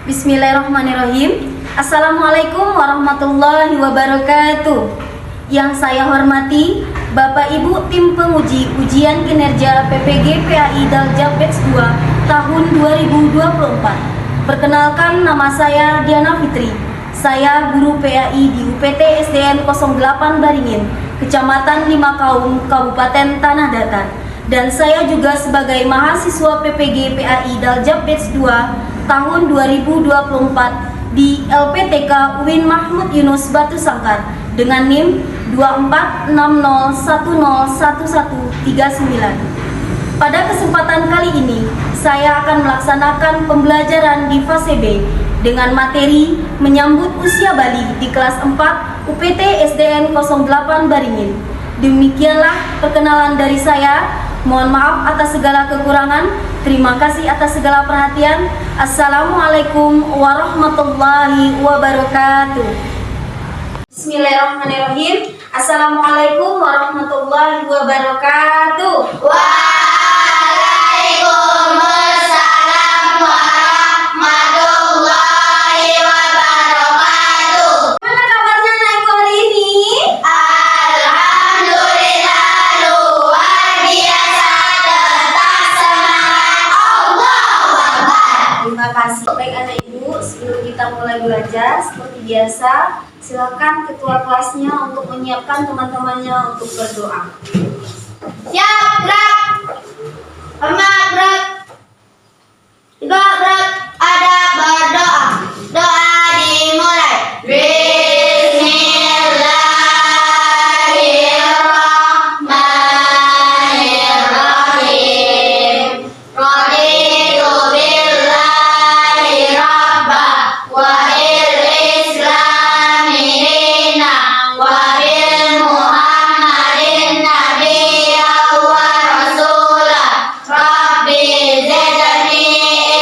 Bismillahirrahmanirrahim. Assalamualaikum warahmatullahi wabarakatuh. Yang saya hormati Bapak Ibu Tim Penguji Ujian Kinerja PPG PAI Daljab Batch 2 tahun 2024. Perkenalkan, nama saya Diana Fitri. Saya guru PAI di UPT SDN 08 Baringin, Kecamatan Limakaum, Kabupaten Tanah Datar. Dan saya juga sebagai mahasiswa PPG PAI Daljab Batch 2 tahun 2024 di LPTK UIN Mahmud Yunus Batu Sangkar dengan NIM 2460101139. Pada kesempatan kali ini, saya akan melaksanakan pembelajaran di fase B dengan materi menyambut usia Bali di kelas 4 UPT SDN 08 Baringin. Demikianlah perkenalan dari saya. Mohon maaf atas segala kekurangan. Terima kasih atas segala perhatian. Assalamualaikum warahmatullahi wabarakatuh. Bismillahirrahmanirrahim. Assalamualaikum warahmatullahi wabarakatuh. Waalaikumsalam warahmatullahi wabarakatuh. Mana kabarnya anak-anak hari ini? Alhamdulillah luar biasa, tetap semangat. Allahu Akbar. Terima kasih. Baik anak ibu, sebelum kita mulai belajar seperti biasa, silakan ketua kelasnya untuk menyiapkan teman-temannya untuk berdoa. Siap, gerak. Hormat, gerak. Tiga, gerak. Ada berdoa. Doa dimulai. Bismillahirrahmanirrahim. Raditu billahi rabba wa bil islami dina wa bil muhammadin nabiyya wa rasula. Rabbi zidni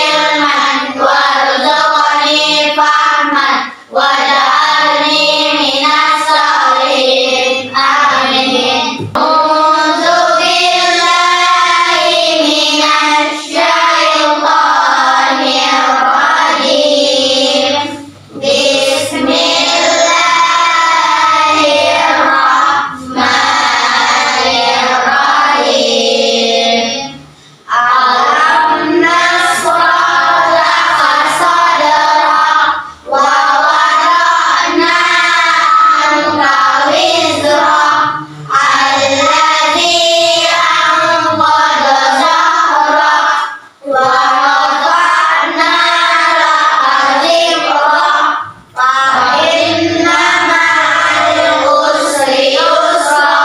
ilman warzuqni fahman waj'alni minas sholihin. Amin. A'udzu billahi minasy syaithanir rajim. Bismillahirrahmanirrahim. Alam nashrah laka sadrak wa wada'na anka wizrak alladzi anqadha zahrak wa rafa'na laka dhikrak fa inna ma'al usri yusra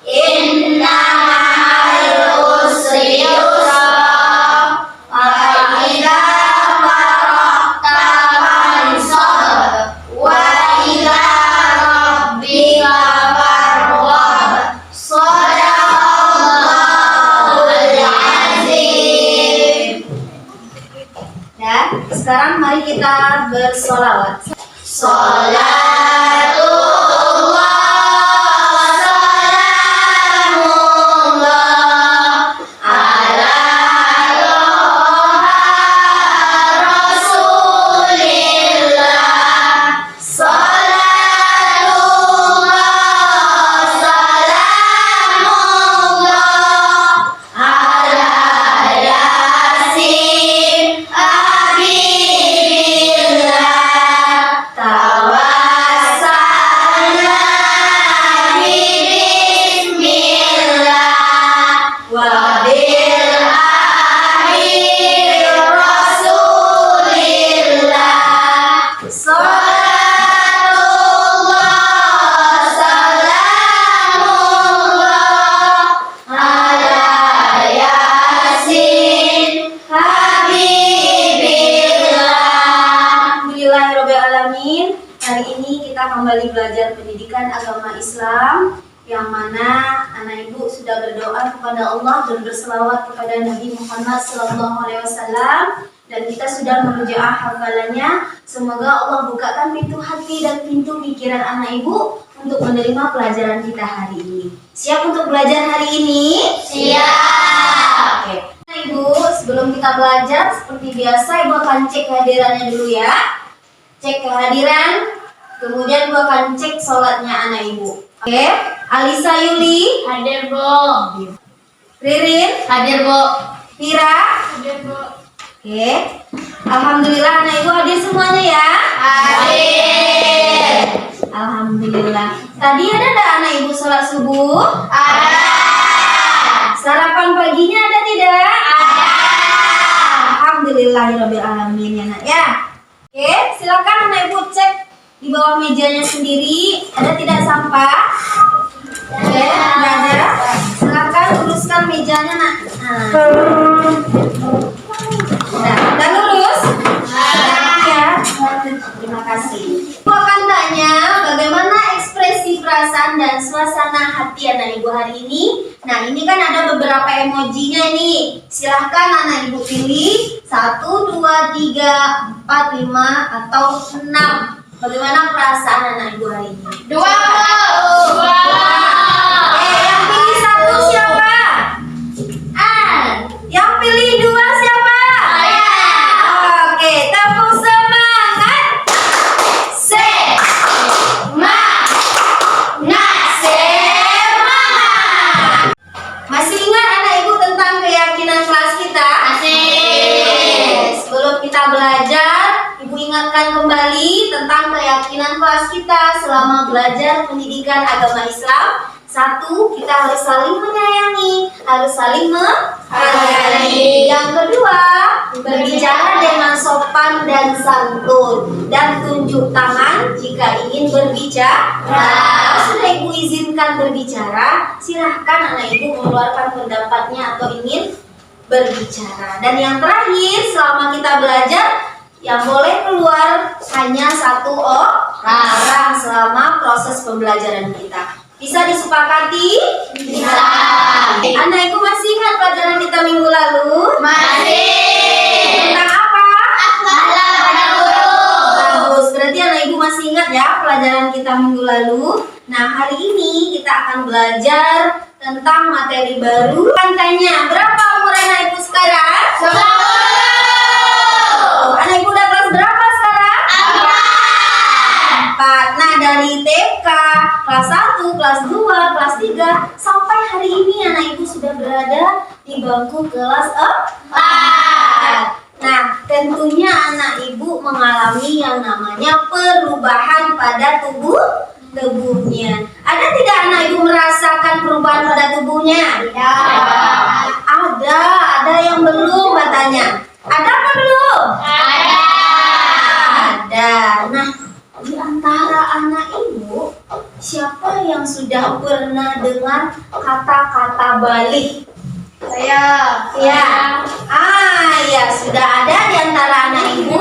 inna ma'al usri yusra wa idza faragta fansab wa ila rabbika farghab. Shadaqallahul azim. Ya, sekarang mari kita bersolawat. Salatullah salamullah ala rasulillah. Salatullah salamullah ala yasin habibillah. Tawassalna bismillah wa bil akhir rasulillah. Salatullah salamullah ala yasin habibillah. Alhamdulillahirrahmanirrahim. Hari ini kita kembali belajar pendidikan agama Islam, yang mana anak ibu sudah berdoa kepada Allah dan berselawat kepada Nabi Muhammad SAW, dan kita sudah merujaah hafalannya. Semoga Allah bukakan pintu hati dan pintu pikiran anak ibu untuk menerima pelajaran kita hari ini. Siap untuk belajar hari ini? Siap. Oke. Ibu, sebelum kita belajar, seperti seperti biasa Ibu akan cek kehadirannya dulu ya. Cek kehadiran, kemudian Ibu akan cek sholatnya anak Ibu. Oke, Alisa Yuli, Hadir, Bu. Ririn, Hadir, Bu. Mira, Hadir, Bu. oke. Alhamdulillah anak Ibu hadir semuanya ya. Hadir. Alhamdulillah. Tadi ada enggak anak Ibu sholat subuh? Ada. Sarapan paginya ada tidak? Ada. Alhamdulillahirabbil alamin ya nak ya. Oke, silakan anak Ibu cek di bawah mejanya sendiri ada tidak sampah? Oke, enggak ada. Silakan luruskan mejanya nak. Udah lurus? Ya. Terima kasih. Ibu akan tanya bagaimana ekspresi perasaan dan suasana hati anak Ibu hari ini. Nah, ini kan ada beberapa emojinya nih. Silahkan anak Ibu pilih 1, 2, 3, 4, 5 atau 6. Bagaimana perasaan anak Ibu hari ini? 2, Bu. 2. Yang pilih 1 siapa? Yang pilih 2 siapa? Saya. Oke, tepuk semangat. Semangat. Masih ingat anak Ibu tentang keyakinan kelas kita? Masih. Sebelum kita belajar, Ibu ingatkan kembali tentang keyakinan kelas kita selama belajar pendidikan agama Islam. 1, kita harus saling menyayangi, harus saling menghargai. Yang kedua, berbicara dengan sopan dan santun dan tunjuk tangan jika ingin berbicara. Kalau sudah Ibu izinkan berbicara, silahkan anak Ibu mengeluarkan pendapatnya atau ingin berbicara. Dan yang terakhir, selama kita belajar, yang boleh keluar hanya 1 orang selama proses pembelajaran kita. Bisa disepakati? Bisa. Anak Ibu masih ingat pelajaran kita minggu lalu? Masih. Tentang apa? Akhlak pada guru. Bagus, berarti anak Ibu masih ingat ya pelajaran kita minggu lalu. Nah, hari ini kita akan belajar tentang materi baru. Tanya, berapa umur anak Ibu sekarang? 10. Anak Ibu udah kelas berapa sekarang? 4. Nah, dari TK, kelas 1, kelas 2, kelas 3, sampai hari ini anak Ibu sudah berada di bangku kelas 4. Nah, tentunya anak Ibu mengalami yang namanya perubahan pada tubuhnya. Ada tidak anak Ibu merasakan perubahan pada tubuhnya? Ada yang belum katanya. Ada apa belum? Ada. Nah, di antara anak Ibu, siapa yang sudah pernah dengar kata-kata balik? Saya. Ya. Ya, sudah ada di antara anak Ibu.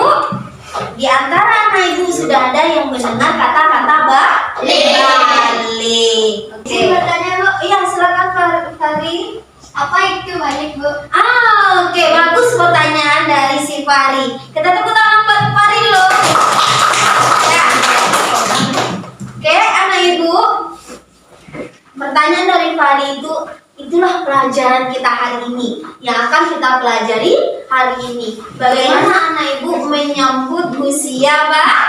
Di antara anak Ibu sudah ada yang mendengar kata-kata balik. Oke. Bertanya, Bu. Iya, silakan Fari. Apa itu balik, Bu? Oke, bagus pertanyaan dari si Fari. Kita tepuk tangan buat Fari dulu. Ya. Oke, anak Ibu. Pertanyaan dari Fari itulah pelajaran kita hari ini yang akan kita pelajari hari ini. Bagaimana anak Ibu menyambut usia balik?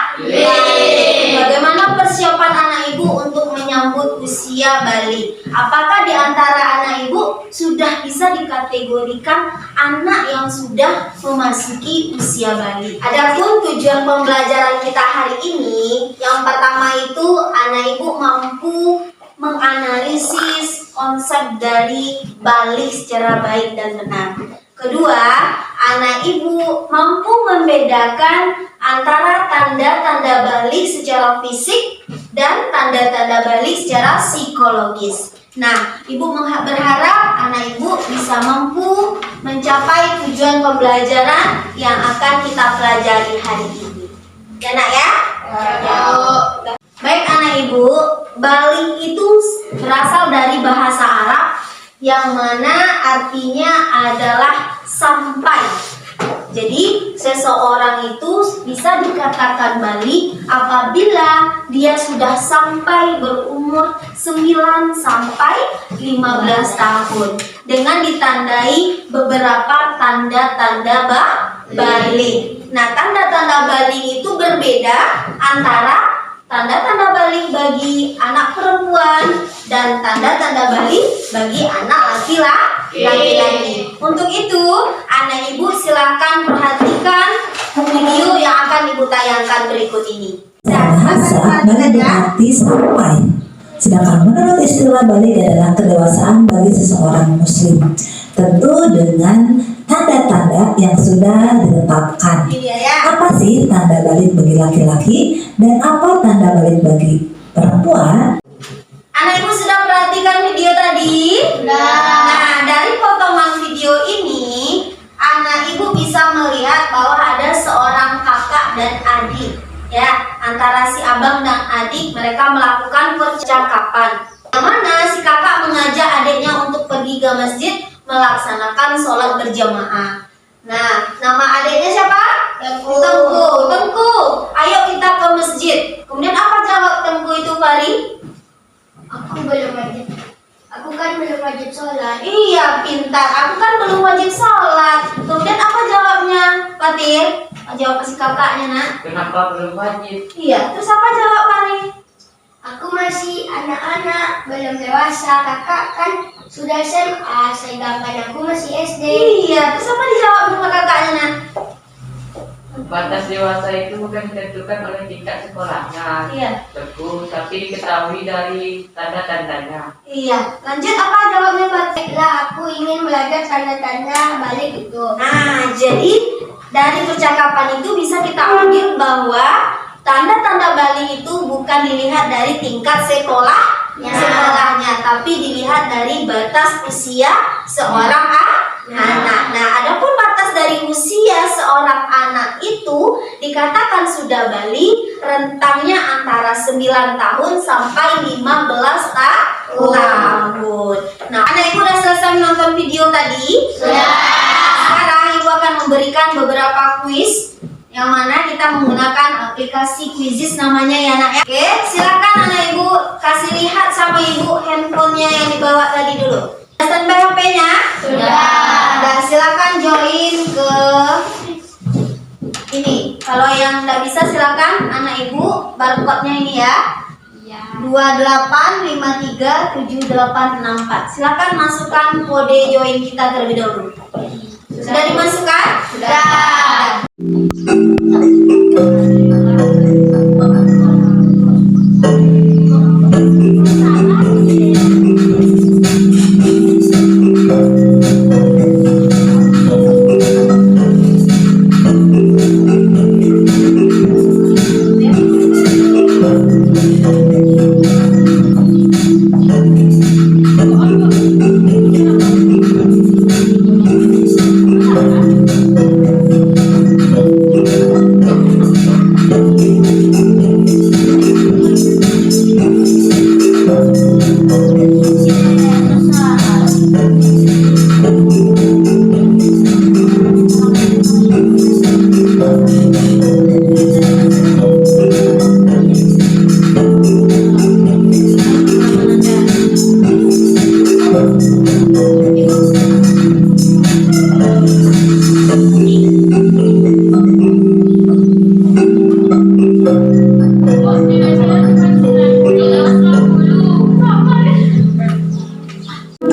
Bagaimana persiapan anak Ibu untuk menyambut usia balik? Apakah di antara anak Ibu sudah bisa dikategorikan anak yang sudah memasuki usia balik? Adapun tujuan pembelajaran kita hari ini, yang pertama itu anak Ibu mampu menganalisis konsep dari balik secara baik dan benar. Kedua, anak Ibu mampu membedakan antara tanda-tanda balik secara fisik dan tanda-tanda balik secara psikologis. Nah, Ibu berharap anak Ibu bisa mampu mencapai tujuan pembelajaran yang akan kita pelajari hari ini. Ya, Nak ya? Baik anak Ibu, balik itu berasal dari bahasa Arab yang mana artinya adalah sampai. Jadi seseorang itu bisa dikatakan balik apabila dia sudah sampai berumur 9 sampai 15 tahun dengan ditandai beberapa tanda-tanda balik. Nah, tanda-tanda balik itu berbeda antara tanda-tanda balik bagi anak perempuan dan tanda-tanda balik bagi anak laki-laki. Untuk itu, anak ibu silakan perhatikan video yang akan ibu tayangkan berikut ini. Bahasa balik berarti sampai. Sedangkan menurut istilah balik adalah kedewasaan bagi seseorang muslim. Tentu dengan tanda-tanda yang sudah ditetapkan. Apa sih tanda balik bagi laki-laki dan apa tanda balik bagi perempuan? Anak ibu sudah perhatikan video tadi? Nah, dari potongan video ini, anak ibu bisa melihat bahwa ada seorang kakak dan adik. Ya, antara si abang dan adik mereka melakukan percakapan. Yang mana si kakak mengajak adiknya untuk pergi ke masjid melaksanakan sholat berjamaah. Nah, nama adiknya siapa? Tengku. Tengku, ayo kita ke masjid. Kemudian apa jawab Tengku itu, Fari? Aku belum wajib. Aku kan belum wajib sholat. Iya, pintar. Aku kan belum wajib sholat. Kemudian apa jawabnya, Fatir? Jawab si kakaknya, nak. Kenapa belum wajib? Iya, terus apa jawab Fari? Aku masih anak-anak, belum dewasa. Kakak kan sudah SMA, sedangkan aku masih SD. Iya, terus apa dijawab sama kakaknya, nak? Batas dewasa itu bukan ditentukan oleh tingkat sekolahnya. Iya. Teguh, tapi diketahui dari tanda-tandanya. Iya, lanjut apa jawabnya, Fatir? Baiklah, aku ingin belajar tanda-tanda balik itu. Nah, jadi dari percakapan itu bisa kita ambil bahwa tanda-tanda balik itu bukan dilihat dari tingkat sekolahnya, tapi dilihat dari batas usia seorang anak. Nah, adapun batas dari usia seorang anak itu dikatakan sudah balik rentangnya antara 9 tahun sampai 15 tahun. Nah, anak ibu udah selesai menonton video tadi? Sekarang ibu akan memberikan beberapa kuis yang mana kita menggunakan aplikasi Quizizz namanya ya, nak ya. Oke, silakan anak ibu kasih lihat sama ibu handphonenya yang dibawa tadi dulu. Standby HP-nya? Sudah. Dan silakan join ke ini. Kalau yang tidak bisa silakan anak ibu barcode-nya ini ya. 28537864. Silakan masukkan kode join kita terlebih dahulu. Sudah dimasukkan? Sudah.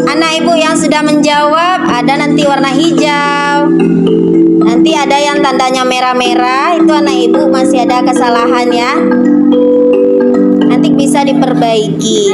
Anak ibu yang sudah menjawab ada nanti warna hijau. Nanti ada yang tandanya merah-merah, itu anak ibu masih ada kesalahan ya. Nanti bisa diperbaiki.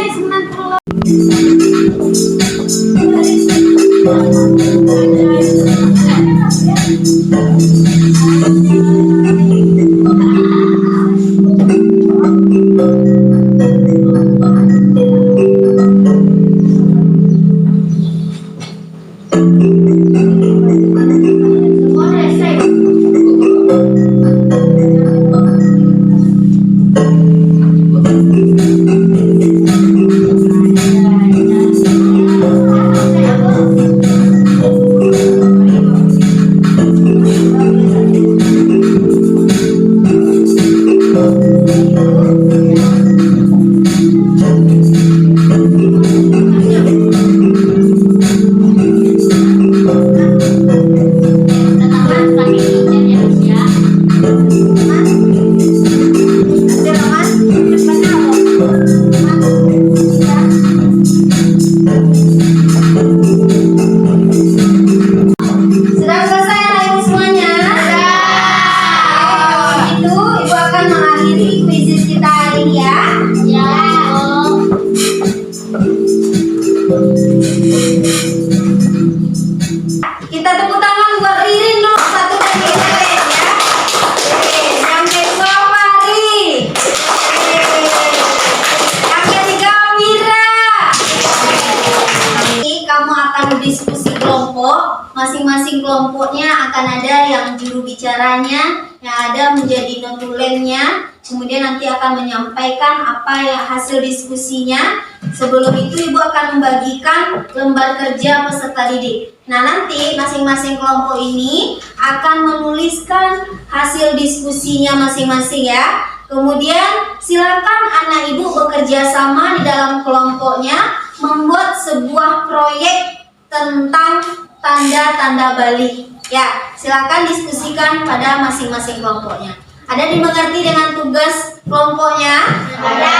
kelompok. Masing-masing kelompoknya akan ada yang juru bicaranya, yang ada menjadi notulennya. Kemudian nanti akan menyampaikan apa ya hasil diskusinya. Sebelum itu Ibu akan membagikan lembar kerja peserta didik. Nah, nanti masing-masing kelompok ini akan menuliskan hasil diskusinya masing-masing ya. Kemudian silakan anak ibu bekerja sama di dalam kelompoknya membuat sebuah proyek tentang tanda-tanda Bali. Ya, silakan diskusikan pada masing-masing kelompoknya. Ada dimengerti dengan tugas kelompoknya? Ada.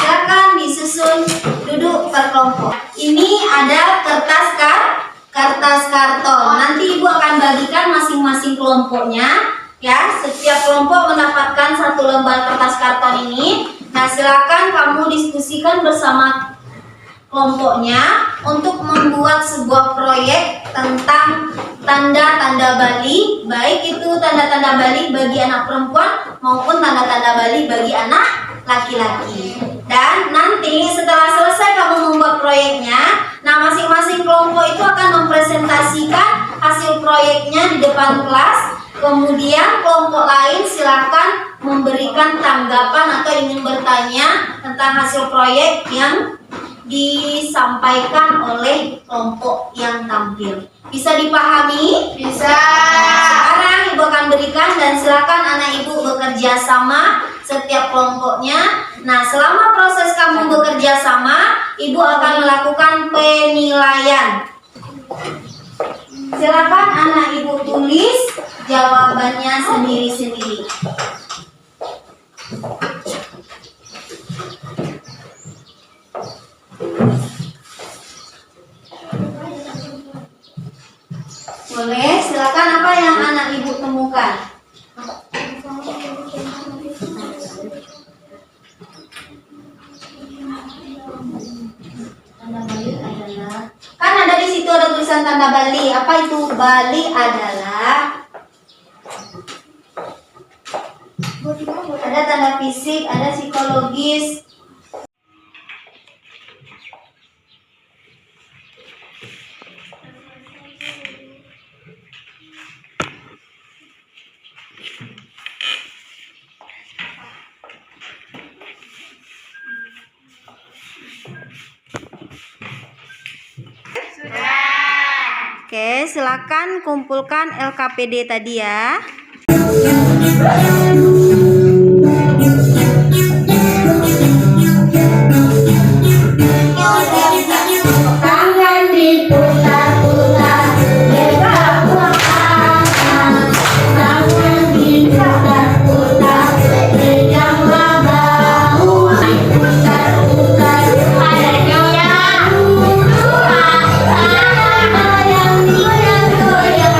Silakan disusun duduk per kelompok. Ini ada kertas karton. Nanti ibu akan bagikan masing-masing kelompoknya. Ya, setiap kelompok mendapatkan satu lembar kertas karton ini. Nah, silakan kamu diskusikan bersama kelompoknya untuk membuat sebuah proyek tentang tanda-tanda Bali, baik itu tanda-tanda Bali bagi anak perempuan maupun tanda-tanda Bali bagi anak laki-laki. Dan nanti setelah selesai kamu membuat proyeknya, nah masing-masing kelompok itu akan mempresentasikan hasil proyeknya di depan kelas. Kemudian kelompok lain silakan memberikan tanggapan atau ingin bertanya tentang hasil proyek yang disampaikan oleh kelompok yang tampil. Bisa dipahami? Bisa. Sekarang ibu akan berikan dan silakan anak ibu bekerja sama setiap kelompoknya. Nah, selama proses kamu bekerja sama, ibu akan melakukan penilaian. Silakan anak ibu tulis jawabannya sendiri-sendiri. Boleh, silakan apa yang anak ibu temukan. Tanda Bali adalah, kan ada di situ ada tulisan tanda Bali. Apa itu? Bali adalah ada tanda fisik, ada psikologis. Oke, silakan kumpulkan LKPD tadi ya. Tangan diputar-putar, bergerak-gerak. Tangan diputar-putar, bergerak bahu. Diputar-putar, ada goyang. Goyang, goyang, goyang, goyang.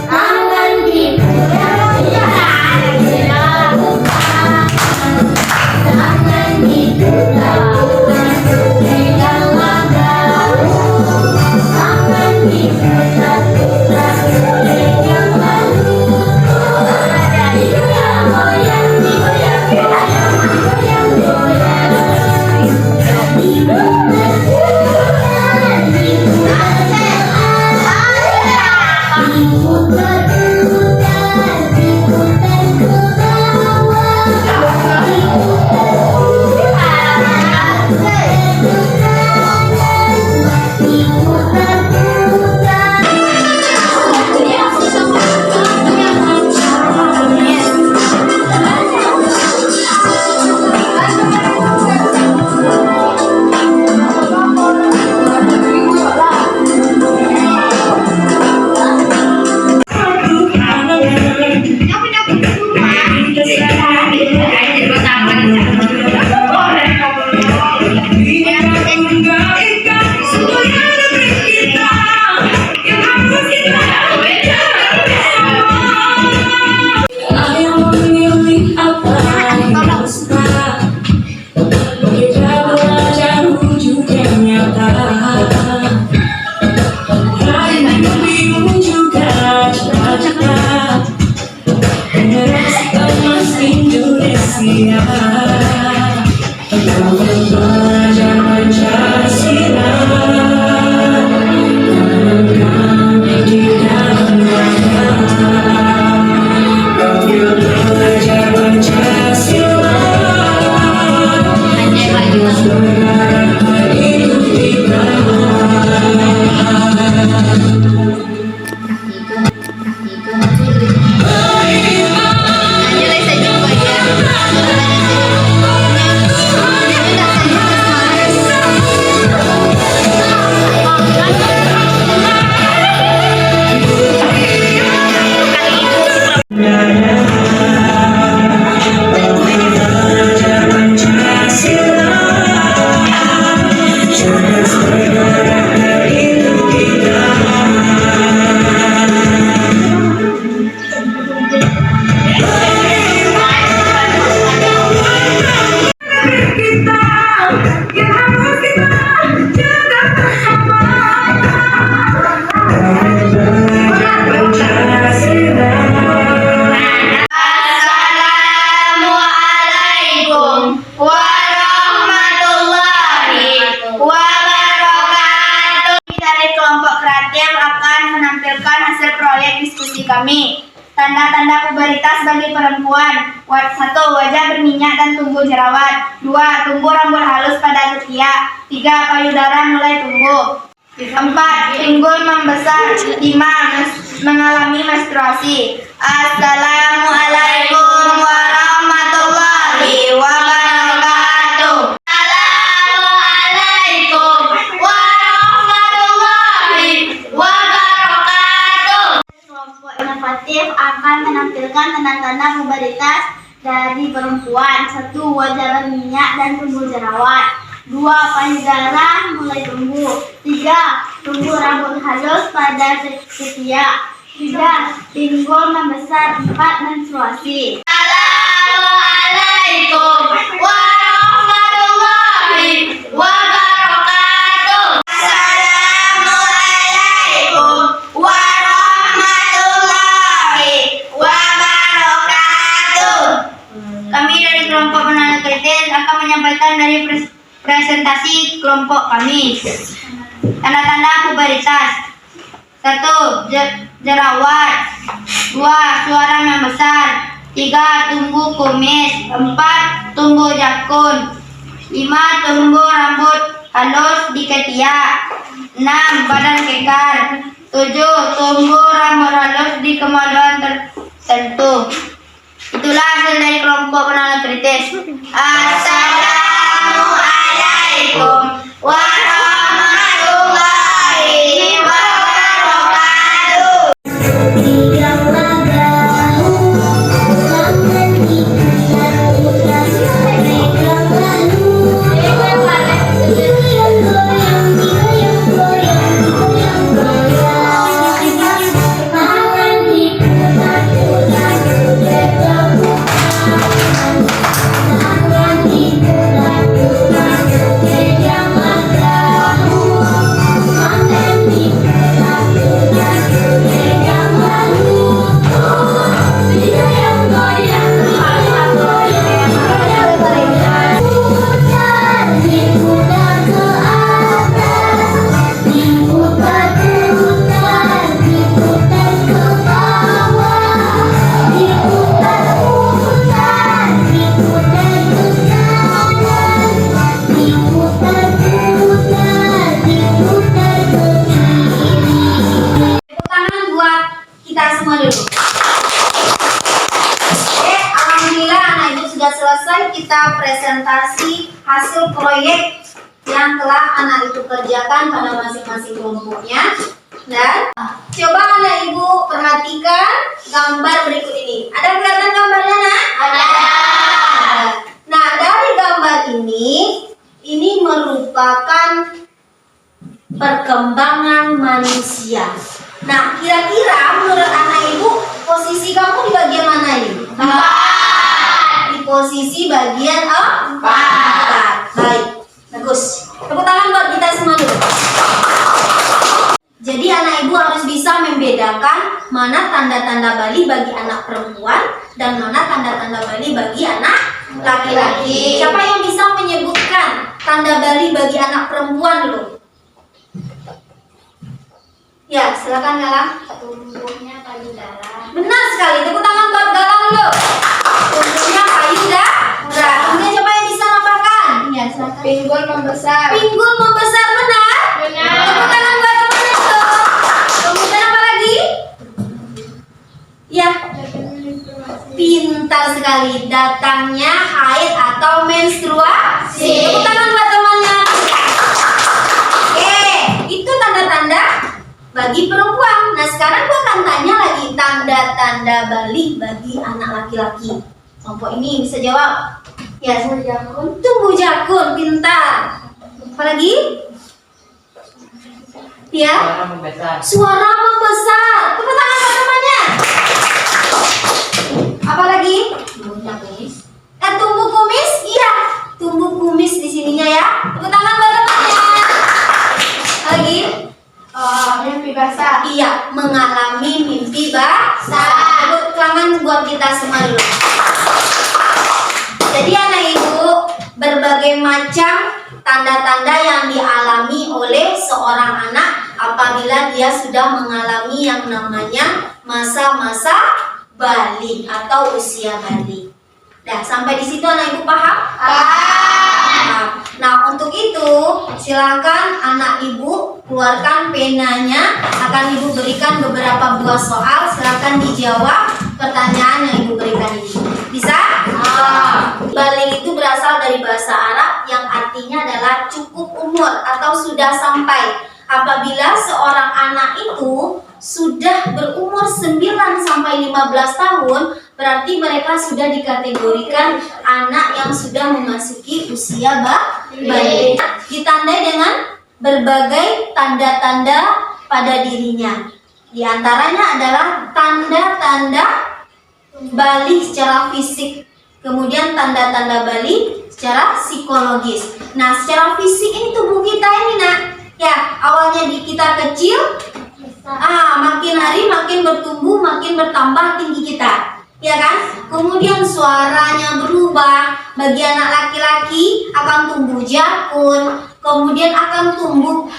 Tangan diputar-putar, bergerak-gerak. Tangan diputar-putar. Belajar Pancasila. kami. Tanda-tanda pubertas bagi perempuan. 1. Wajah berminyak dan tumbuh jerawat. 2. Tumbuh rambut halus pada ketiak. 3. Payudara mulai tumbuh. 4. Pinggul membesar. 5. Mengalami menstruasi. Assalamualaikum warahmatullahi wabarakatuh. Assalamualaikum warahmatullahi wabarakatuh. Kelompok inovatif akan menampilkan tanda-tanda pubertas dari perempuan. 1. Wajah berminyak dan tumbuh jerawat. 2. Payudara mulai tumbuh. 3. Tumbuh rambut halus pada ketiak. 3. Pinggul membesar. 4. Menstruasi. Assalamualaikum warahmatullahi wabarakatuh. Assalamualaikum warahmatullahi wabarakatuh. Kami dari kelompok penanda kritis akan menyampaikan dari presentasi kelompok kami. Tanda-tanda pubertas. 1. Jerawat. 2. Suara yang besar. 3. Tumbuh kumis. 4. Tumbuh jakun. 5. Tumbuh rambut halus di ketiak. 6. Badan kekar. 7. Tumbuh rambut halus di kemaluan tertentu. Itulah hasil dari kelompok penanganan kritis. Assalamualaikum warahmatullahi wabarakatuh. Kita presentasi hasil proyek yang telah anak itu kerjakan pada masing-masing kelompoknya. Dan coba anak ibu perhatikan gambar berikut ini. Ada kelihatan gambarnya, nak? Ada. Nah, dari gambar ini merupakan perkembangan manusia. Nah, kira-kira menurut anak ibu posisi kamu di bagian mana ini? Posisi bagian 4. Baik, bagus. Tepuk tangan buat kita semua dulu. Jadi anak ibu harus bisa membedakan mana tanda-tanda Bali bagi anak perempuan dan mana tanda-tanda Bali bagi anak laki-laki. Siapa yang bisa menyebutkan tanda Bali bagi anak perempuan dulu? Ya, silakan Galang. Tumbuhnya payudara. Benar sekali. Tepuk tangan buat Galang dulu. Tumbuhnya payudara. Kemudian siapa yang bisa namakan? Ya, silakan. Pinggul membesar. Pinggul membesar, benar? Benar. Tepuk tangan buat temannya dulu. Kemudian apa lagi? Ya. Pintar sekali. Datangnya haid atau menstruasi. Tepuk tangan buat temannya. Oke, itu tanda-tanda bagi perempuan. Nah, sekarang gua akan tanya lagi tanda-tanda Bali bagi anak laki-laki. Kelompok ini bisa jawab. Ya, tumbuh jakun. Tumbuh jakun, pintar. Apa lagi? Ya. Suara membesar. Suara membesar. Tepuk tangan buat temannya. Apa lagi? Tumbuhnya kumis. Tumbuh kumis? Iya. Tumbuh kumis di sininya ya. Tepuk tangan buat temannya. Apa lagi? Mimpi basah. Iya, mengalami mimpi basah. Tepuk tangan buat kita semua dulu. Jadi anak ibu, berbagai macam tanda-tanda yang dialami oleh seorang anak apabila dia sudah mengalami yang namanya masa-masa balik atau usia balik. Nah, sampai di situ anak ibu paham? Paham. Nah, untuk itu silakan anak ibu keluarkan penanya. Akan ibu berikan beberapa buah soal. Silakan dijawab pertanyaan yang ibu berikan ini. Bisa? Balik itu berasal dari bahasa Arab yang artinya adalah cukup umur atau sudah sampai. Apabila seorang anak itu sudah berumur 9 sampai 15 tahun, berarti mereka sudah dikategorikan anak yang sudah memasuki usia balik. Ditandai dengan berbagai tanda-tanda pada dirinya. Di antaranya adalah tanda-tanda balik secara fisik, kemudian tanda-tanda balik secara psikologis. Nah, secara fisik ini tubuh kita ini, nak, ya, awalnya kita kecil, makin hari makin bertumbuh, makin bertambah tinggi kita, ya kan? Kemudian suaranya berubah. Bagi anak laki-laki akan tumbuh jakun, kemudian akan tumbuh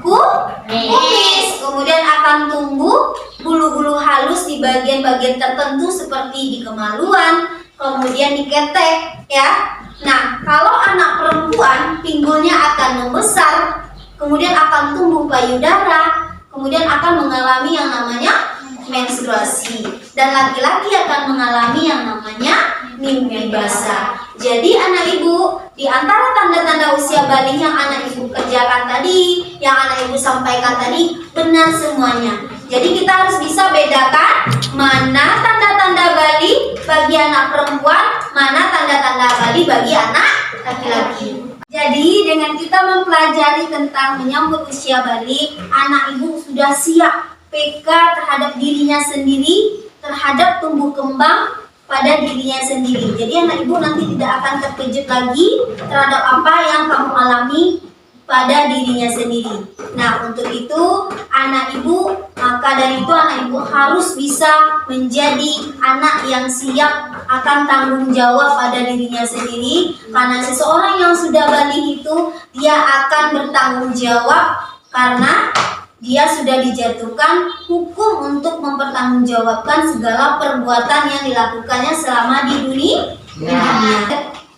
kumis, kemudian akan tumbuh bulu-bulu halus di bagian-bagian tertentu seperti di kemaluan, kemudian di ketek, ya. Nah, kalau anak perempuan pinggulnya akan membesar, kemudian akan tumbuh payudara, kemudian akan mengalami yang namanya menstruasi, dan laki-laki akan mengalami yang namanya mimpi basah. Jadi anak ibu, di antara tanda-tanda usia balik yang anak ibu kerjakan tadi, yang anak ibu sampaikan tadi, benar semuanya. Jadi kita harus bisa bedakan mana tanda-tanda balik bagi anak perempuan, mana tanda-tanda balik bagi anak laki-laki. Jadi dengan kita mempelajari tentang menyambut usia balik, anak ibu sudah siap PK terhadap dirinya sendiri, terhadap tumbuh kembang pada dirinya sendiri. Jadi anak ibu nanti tidak akan terkejut lagi terhadap apa yang kamu alami pada dirinya sendiri. Nah, untuk itu anak ibu, maka dari itu anak ibu harus bisa menjadi anak yang siap akan tanggung jawab pada dirinya sendiri. Karena seseorang yang sudah balik itu, dia akan bertanggung jawab karena dia sudah dijatuhkan hukum untuk mempertanggungjawabkan segala perbuatan yang dilakukannya selama di dunia.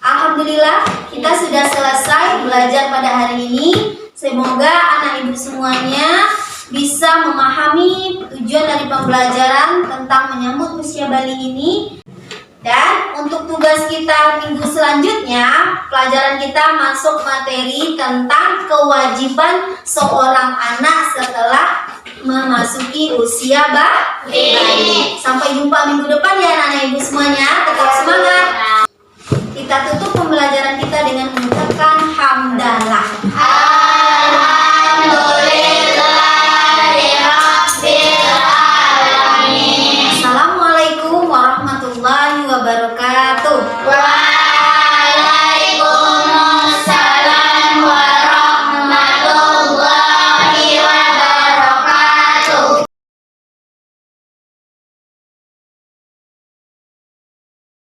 Alhamdulillah, kita sudah selesai belajar pada hari ini. Semoga anak ibu semuanya bisa memahami tujuan dari pembelajaran tentang menyambut usia balik ini. Dan untuk tugas kita minggu selanjutnya, pelajaran kita masuk materi tentang kewajiban seorang anak setelah memasuki usia balik. Sampai jumpa minggu depan ya anak-anak ibu semuanya. Tetap semangat. Kita tutup pembelajaran kita dengan